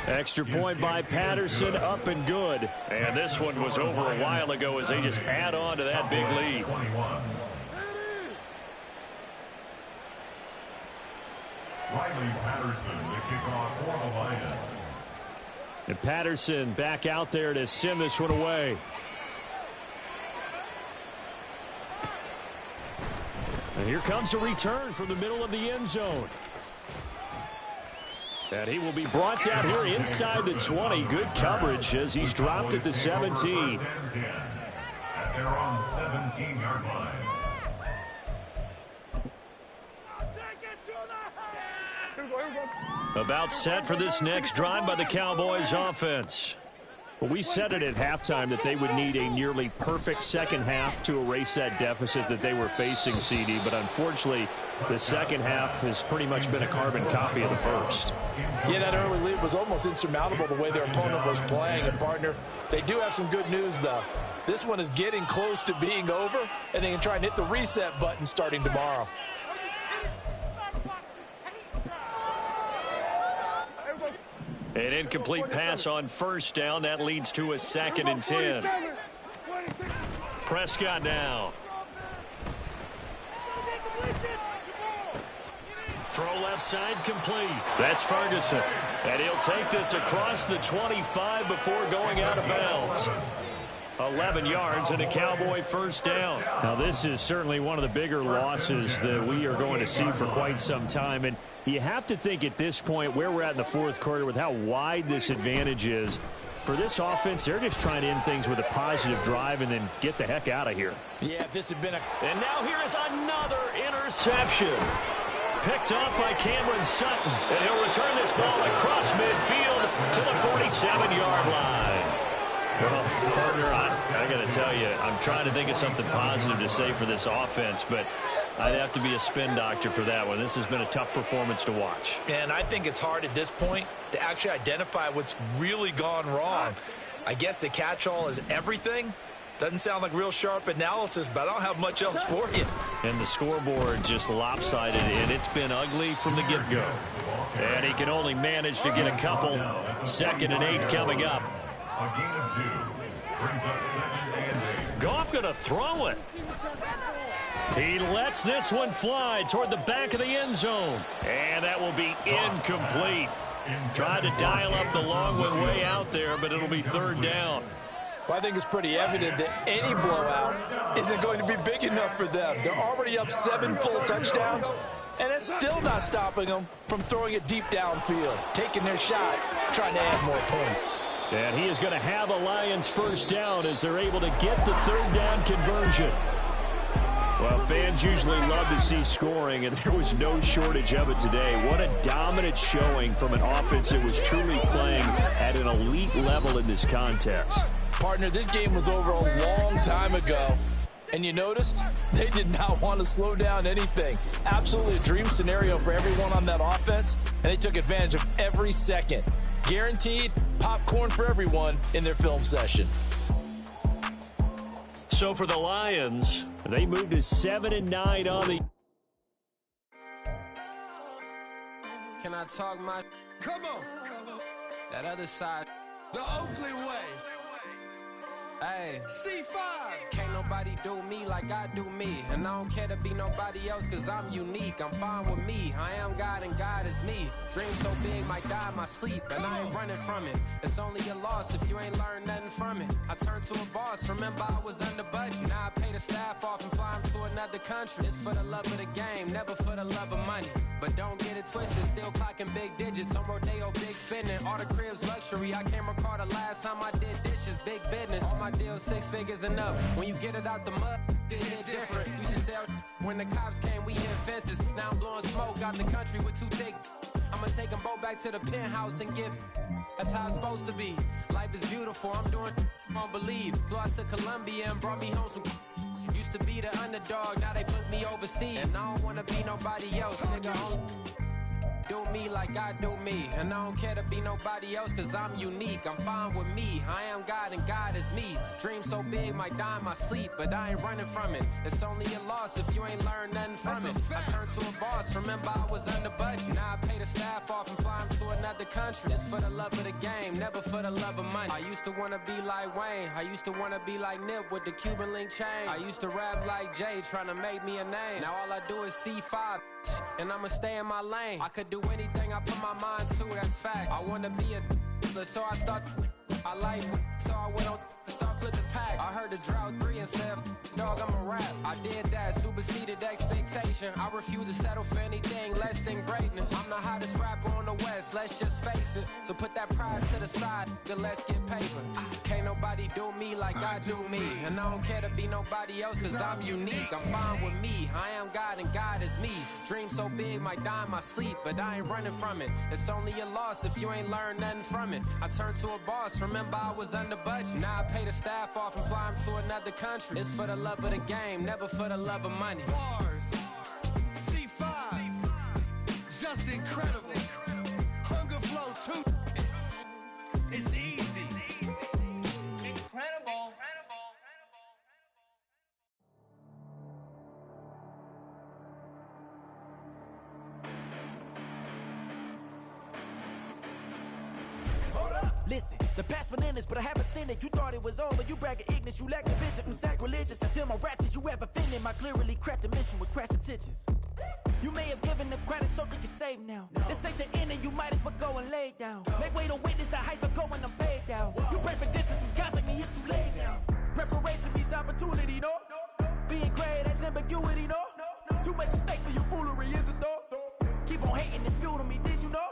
Extra point by Patterson, up and good. And this one was over a while ago as they just add on to that big lead. Riley Patterson, the kickoff for the Lions. And Patterson back out there to send this one away. And here comes a return from the middle of the end zone. And he will be brought down here inside the 20. Good coverage as he's dropped at the 17. They're on 17-yard line. About set for this next drive by the Cowboys offense. Well, we said it at halftime that they would need a nearly perfect second half to erase that deficit that they were facing, CD. But unfortunately, the second half has pretty much been a carbon copy of the first. Yeah, that early lead was almost insurmountable the way their opponent was playing. And, partner, they do have some good news, though. This one is getting close to being over, and they can try and hit the reset button starting tomorrow. An incomplete pass on first down. That leads to a 2nd and 10. Prescott now. Throw left side complete. That's Ferguson. And he'll take this across the 25 before going out of bounds. 11 yards and a Cowboy first down. Now, this is certainly one of the bigger losses that we are going to see for quite some time. And you have to think at this point where we're at in the fourth quarter with how wide this advantage is. For this offense, they're just trying to end things with a positive drive and then get the heck out of here. Yeah, if this had been a... And now here is another interception. Picked up by Cameron Sutton. And he'll return this ball across midfield to the 47-yard line. Well, partner, I got to tell you, I'm trying to think of something positive to say for this offense, but I'd have to be a spin doctor for that one. This has been a tough performance to watch. And I think it's hard at this point to actually identify what's really gone wrong. I guess the catch-all is everything. Doesn't sound like real sharp analysis, but I don't have much else for you. And the scoreboard just lopsided, and it's been ugly from the get-go. And he can only manage to get a couple. 2nd and 8 coming up. A gain of 2 brings up 2nd and 8. Goff going to throw it. He lets this one fly toward the back of the end zone. And that will be incomplete. Tried to dial up the long one way out there, but it'll be 3rd down. Well, I think it's pretty evident that any blowout isn't going to be big enough for them. They're already up 7 full touchdowns, and it's still not stopping them from throwing it deep downfield, taking their shots, trying to add more points. And he is going to have a Lions first down as they're able to get the 3rd down conversion. Well, fans usually love to see scoring, and there was no shortage of it today. What a dominant showing from an offense that was truly playing at an elite level in this contest. Partner, this game was over a long time ago. And you noticed they did not want to slow down anything. Absolutely a dream scenario for everyone on that offense, and they took advantage of every second. Guaranteed popcorn for everyone in their film session. So for the Lions, they moved to 7-9 on the... Can I talk my... Come on. That other side. The Oakley way. Hey. C5. Can't nobody do me like I do me. And I don't care to be nobody else cause I'm unique. I'm fine with me. I am God and God is me. Dream so big might die in my sleep. And I ain't running from it. It's only a loss if you ain't learned nothing from it. I turned to a boss. Remember I was under budget. Now I pay the staff off and fly them to another country. It's for the love of the game, never for the love of money. But don't get it twisted. Still clocking big digits. On Rodeo, big spending. All the cribs luxury. I can't recall the last time I did dishes. Big business. All my deals 6 figures and up. When you get it out the mud, it hit different. Used to sell when the cops came, we hit fences. Now I'm blowing smoke out the country with 2 thick. I'ma take them both back to the penthouse and get. That's how it's supposed to be. Life is beautiful. I'm doing won't believe. Flew out to Colombia and brought me home some. Used to be the underdog, now they book me overseas. And I don't wanna be nobody else, nigga. Do me like I do me. And I don't care to be nobody else cause I'm unique. I'm fine with me. I am God and God is me. Dream so big might die in my sleep. But I ain't running from it. It's only a loss if you ain't learned nothing from it. I turned to a boss. Remember I was under budget. Now I pay the staff off and fly them to another country. It's for the love of the game, never for the love of money. I used to wanna be like Wayne. I used to wanna be like Nip with the Cuban link chain. I used to rap like Jay trying to make me a name. Now all I do is C5 and I'ma stay in my lane. I could do anything I put my mind to, that's fact. I wanna be a so I start. I like so I went on and start flipping packs. I heard the drought 3 and said, dog, I'm a rap. I did that, superseded expectation. I refuse to settle for anything less than greatness. I'm the hottest rapper on the West, let's just face it. So put that pride to the side, then let's get paper. Can't nobody do me like I do me. And I don't care to be nobody else cause I'm unique. I'm fine with me, I am God and God is me. Dream so big might die in my sleep, but I ain't running from it. It's only a loss if you ain't learned nothing from it. I turned to a boss, remember I was under budget. Now I pay the staff off and fly them to another country. It's for the love of the game, never for the love of money. Bars. C5. Just incredible. Hunger flow 2. It's easy. Incredible. Listen, the past bananas, but I haven't seen it. You thought it was over, you bragging ignorance, you lack the vision from sacrilegious. I feel my raptors, you ever offended my clearly crafted mission with crass intentions. You may have given them credit so they can save now. This ain't the end and you might as well go and lay down. Make way to witness the heights are going, I'm paid down. You pray for distance from guys like me, it's too late now. Preparation means opportunity, no? Being great as ambiguity, no? Too much at stake for your foolery, is it though? Keep on hating, it's fuel to me, did you know?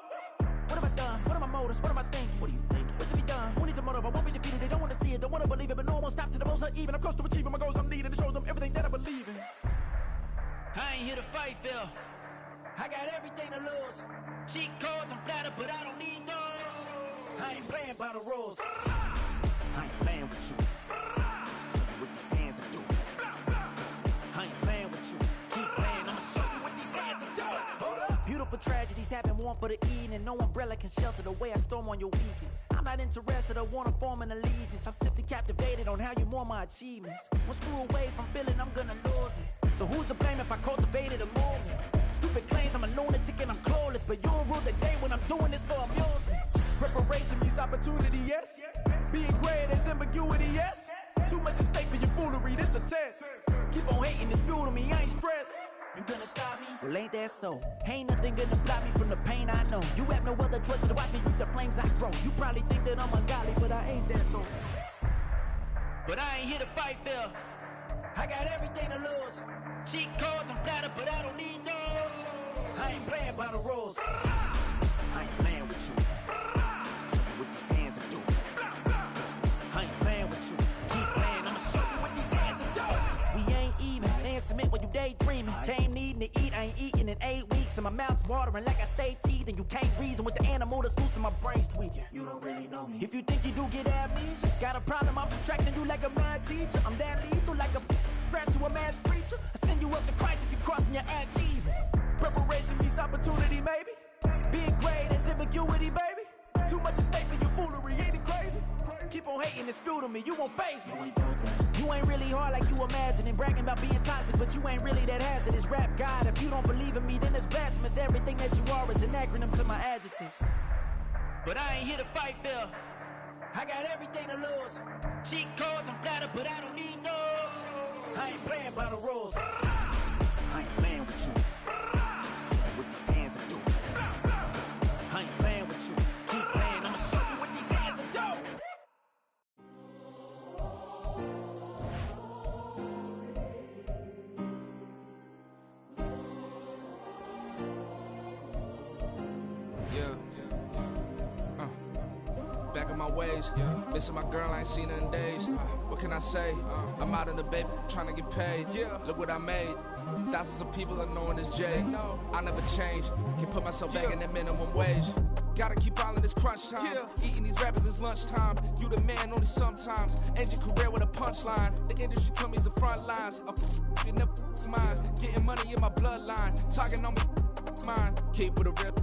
What have I done? What are my motives? What am I thinking? What are you thinking? What's to be done? Who needs a motive? I won't be defeated. They don't want to see it, don't want to believe it, but no one won't stop to the most uneven. I'm close to achieving my goals. I'm needing to show them everything that I believe in. I ain't here to fight, Phil. I got everything to lose. Cheat codes, I'm flattered, but I don't need those. I ain't playing by the rules. I ain't playing with you. Show you what these hands are doing. I ain't playing with you. Keep playing, I'ma show you what these hands are doing. Hold up. Beautiful tragedies happen, one for the evening. No umbrella can shelter the way I storm on your weekends. I'm not interested or wanna form an allegiance. I'm simply captivated on how you more my achievements. One screw away from feeling I'm gonna lose it. So who's to blame if I cultivated a movement? Stupid claims I'm a lunatic and I'm clueless, but you'll rule the day when I'm doing this for amusement. Preparation means opportunity, yes. Being great is ambiguity, yes. Too much at stake for your foolery, this a test. Keep on hating, it's fuel to me, I ain't stressed. You gonna stop me? Well, ain't that so? Ain't nothing gonna block me from the pain I know. You have no other choice but to watch me with the flames I grow. You probably think that I'm ungodly, but I ain't that though. But I ain't here to fight, Phil. I got everything to lose. Cheat codes, I'm flattered, but I don't need those. I ain't playing by the rules. I ain't playing with you. Show you what these hands are doing. I ain't playing with you. Keep playing, I'ma show you what these hands are doing. We ain't even. They submit when you daydreaming. Came needing to eat, I ain't eating in 8 weeks. And my mouth's watering like I stay teeth. And you can't reason with the animal that's loose and my brain's tweaking. You don't really know me. If you think you do get amnesia, got a problem, I'm subtracting you like a mad teacher. I'm that lethal like a threat to a mass preacher. I send you up to Christ if you crossing your act evil. Preparation means opportunity, maybe. Being great is ambiguity, baby. Too much at stake for your foolery, ain't it crazy? Keep on hating, it's fuel to me, you won't faze me. You ain't really hard like you imagining. Bragging about being toxic, but you ain't really that hazardous. Rap God, if you don't believe in me, then it's blasphemous. Everything that you are is an acronym to my adjectives. But I ain't here to fight, Phil. I got everything to lose. Cheat codes, I'm flattered, but I don't need those. I ain't playing by the rules. I ain't playing with you. Show you what these hands are doing. I ain't playing with you. Keep playing, I'ma show you what these hands are doing. Back in my ways, missing my girl, I ain't seen her in days. What can I say? I'm out in the baby, trying to get paid. Look what I made. Thousands of people are knowing this Jay. I never change, can put myself back in that minimum wage. Gotta keep all in this crunch time. Eating these rappers is lunchtime. You the man only sometimes. End your career with a punchline. The industry told me it's the front lines. You never mind. Getting money in my bloodline. Talking on me, mine. Keep with a real.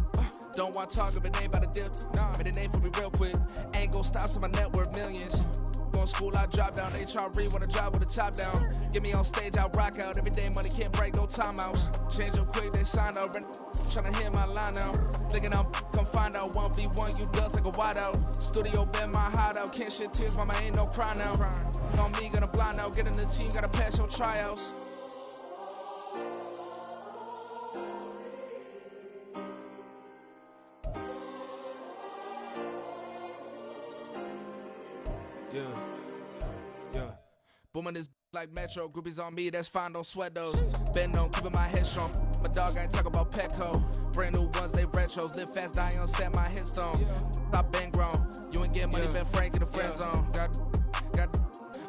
Don't want to talk if it ain't about a deal. But it ain't for me real quick. Ain't gon' stop till my net worth millions. Going school, I drop down. HRE wanna drive with the top down. Get me on stage, I rock out. Every day money can't break, no timeouts. Change up quick, they sign up. Tryna hear my line out. Thinking I'm come find out. 1v1, you dust like a wideout. Studio been my hideout. Can't shed tears, mama ain't no cry now. On me, gonna blind out. Get in the team, gotta pass your tryouts. Booming this like Metro, groupies on me, that's fine, don't sweat those. Been on, keeping my head strong. My dog ain't talking about Petco. Brand new ones, they retros. Live fast, die on set, my headstone. Stop been grown. You ain't get money, been frank in the friend zone.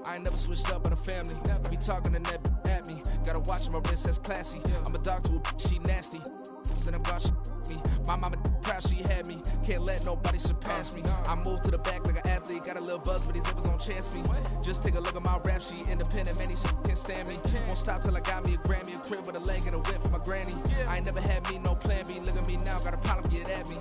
I ain't never switched up on the family. Be talking to that at me. Gotta watch my wrist, that's classy. I'm a dog to a she nasty. Then I'm about me. My mama proud she had me. Can't let nobody surpass me. I moved to the back like an athlete. Got a little buzz, but these zippers don't chance me. Just take a look at my rap sheet. Independent, man, these can't stand me. Won't stop till I got me a Grammy, a crib with a leg and a whip for my granny. I ain't never had me no plan B. Look at me now, got a problem, get at me.